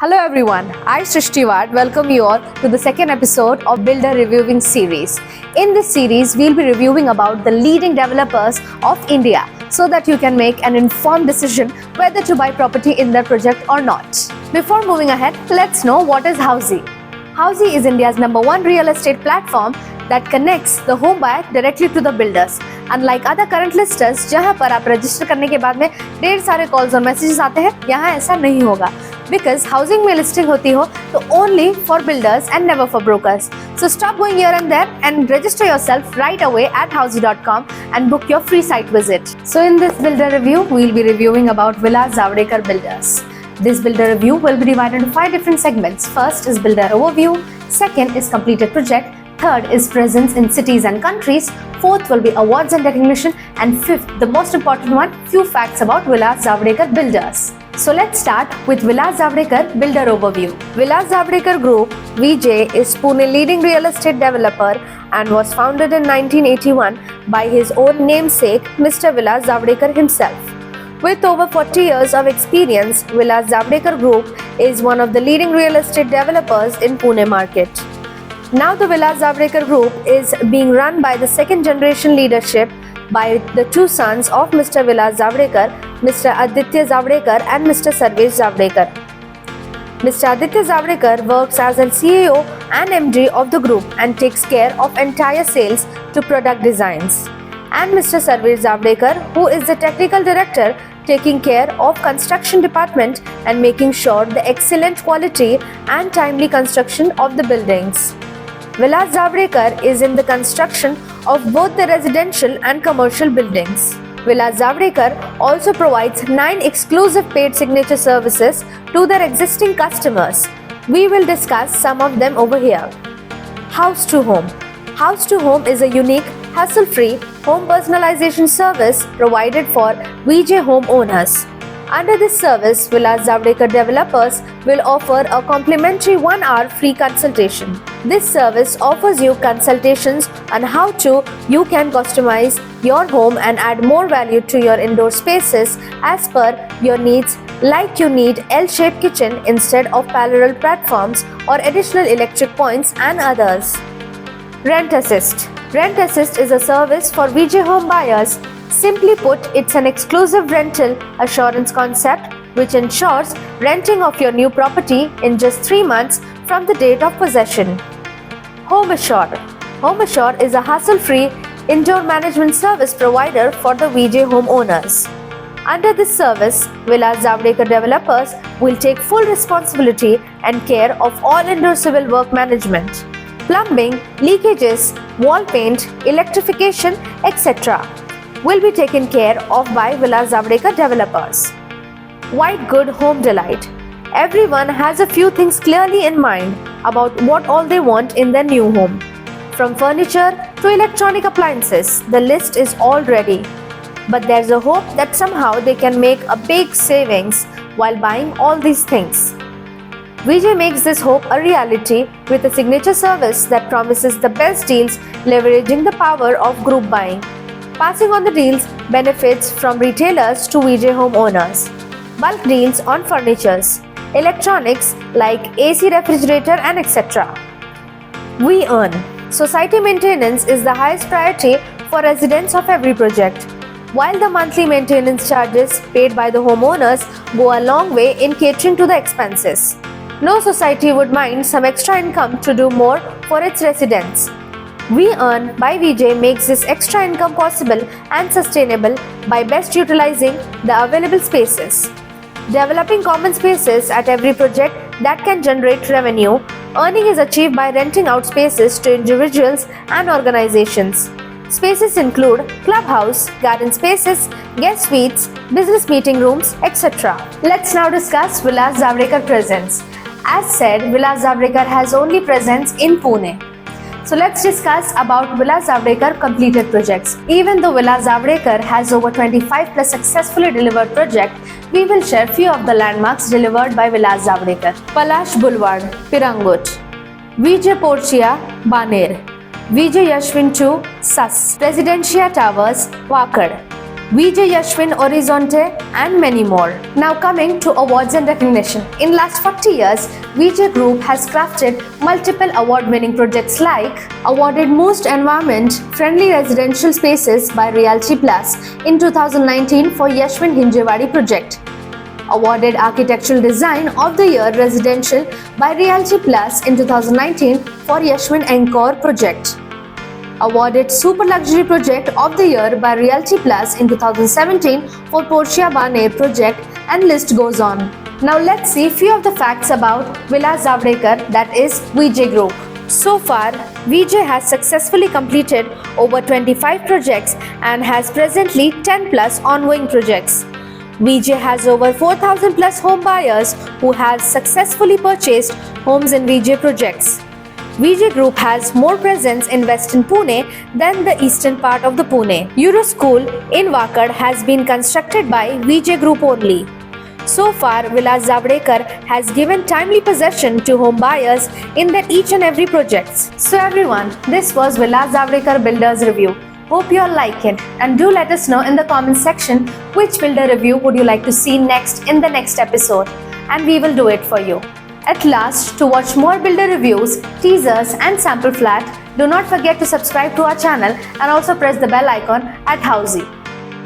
Hello everyone, I Srishti Ward welcome you all to the second episode of Builder Reviewing series. In this series, we'll be reviewing about the leading developers of India so that you can make an informed decision whether to buy property in their project or not. Before moving ahead, let's know what is Housey. Housey is India's #1 real estate platform that connects the home buyer directly to the builders. Unlike other current listers, जहां पर आप register करने के बाद में ढेर सारे calls और मैसेजेस आते हैं, यहाँ ऐसा नहीं होगा. Because housing में listing होती हो तो only for builders and never for brokers. So stop going here and there and register yourself right away at housey.com and book your free site visit. So in this builder review, we'll be reviewing about Vilas Zavadekar Builders. This builder review will be divided into 5 different segments. First is builder overview, second is completed project, third is presence in cities and countries, fourth will be awards and recognition, and fifth, the most important one, few facts about Vilas Zavadekar Builders. So let's start with Vilas Zavadekar Builder Overview. Vilas Zavadekar Group, VJ, is Pune leading real estate developer and was founded in 1981 by his own namesake, Mr. Vilas Zavadekar himself. With over 40 years of experience, Vilas Zavadekar Group is one of the leading real estate developers in Pune market. Now the Vilas Zavadekar Group is being run by the second generation leadership by the two sons of Mr. Vilas Zavadekar, Mr. Aditya Zavadekar and Mr. Sarvesh Zavadekar. Mr. Aditya Zavadekar works as a CEO and MD of the group and takes care of entire sales to product designs. And Mr. Sarvesh Zavadekar, who is the technical director, taking care of construction department and making sure the excellent quality and timely construction of the buildings. Vilas Zavadekar is in the construction of both the residential and commercial buildings. Vilas Zavadekar also provides 9 exclusive paid signature services to their existing customers. We will discuss some of them over here. House to Home. House to Home is a unique, hassle-free home personalization service provided for VJ homeowners. Under this service, Vilas Zavadekar developers will offer a complimentary 1-hour free consultation. This service offers you consultations on how you can customize your home and add more value to your indoor spaces as per your needs, like you need L-shaped kitchen instead of parallel platforms or additional electric points and others. Rent Assist. Rent Assist is a service for VJ home buyers. Simply put, it's an exclusive rental assurance concept which ensures renting of your new property in just 3 months from the date of possession. Home Assure. Home Assure is a hassle-free indoor management service provider for the VJ homeowners. Under this service, Vilas Zavadekar developers will take full responsibility and care of all indoor civil work management, plumbing, leakages, wall paint, electrification, etc. will be taken care of by Vilas Zavadekar developers. White Good Home Delight. Everyone has a few things clearly in mind about what all they want in their new home. From furniture to electronic appliances, the list is all ready. But there's a hope that somehow they can make a big savings while buying all these things. VJ makes this hope a reality with a signature service that promises the best deals leveraging the power of group buying, passing on the deals benefits from retailers to VJ homeowners, bulk deals on furnitures, electronics like AC, refrigerator and etc. We Earn. Society maintenance is the highest priority for residents of every project. While the monthly maintenance charges paid by the homeowners go a long way in catering to the expenses, no society would mind some extra income to do more for its residents. We Earn by VJ makes this extra income possible and sustainable by best utilizing the available spaces, developing common spaces at every project that can generate revenue. Earning is achieved by renting out spaces to individuals and organizations. Spaces include clubhouse, garden spaces, guest suites, business meeting rooms, etc. Let's now discuss Vilas Zavadekar presence. As said, Vilas Zavadekar has only presence in Pune. So let's discuss about Vilas Zavadekar completed projects. Even though Vilas Zavadekar has over 25 plus successfully delivered projects, we will share few of the landmarks delivered by Vilas Zavadekar. Palash Boulevard, Pirangut. VJ Portia, Baner. VJ Yashwin 2, Sas. Residencia Towers, Wakad. Vijay Yashwin Horizonte, and many more. Now coming to awards and recognition. In last 40 years, Vijay Group has crafted multiple award-winning projects like awarded Most Environment-Friendly Residential Spaces by Realty Plus in 2019 for Yashwin Hinjewadi project. Awarded Architectural Design of the Year Residential by Realty Plus in 2019 for Yashwin Encore project. Awarded Super Luxury Project of the Year by Realty Plus in 2017 for Portia Baner project, and list goes on. Now let's see few of the facts about Vilas Zavdekar, that is Vijay Group. So far, Vijay has successfully completed over 25 projects and has presently 10 plus ongoing projects. Vijay has over 4,000 plus home buyers who have successfully purchased homes in Vijay projects. Vijay Group has more presence in western Pune than the eastern part of the Pune. Euro School in Wakad has been constructed by Vijay Group only. So far, Vilas Zavdekar has given timely possession to home buyers in their each and every projects. So everyone, this was Vilas Zavdekar Builders Review. Hope you all like it, and do let us know in the comment section which builder review would you like to see next in the next episode, and we will do it for you. At last, to watch more builder reviews, teasers and sample flat, do not forget to subscribe to our channel and also press the bell icon at Housey.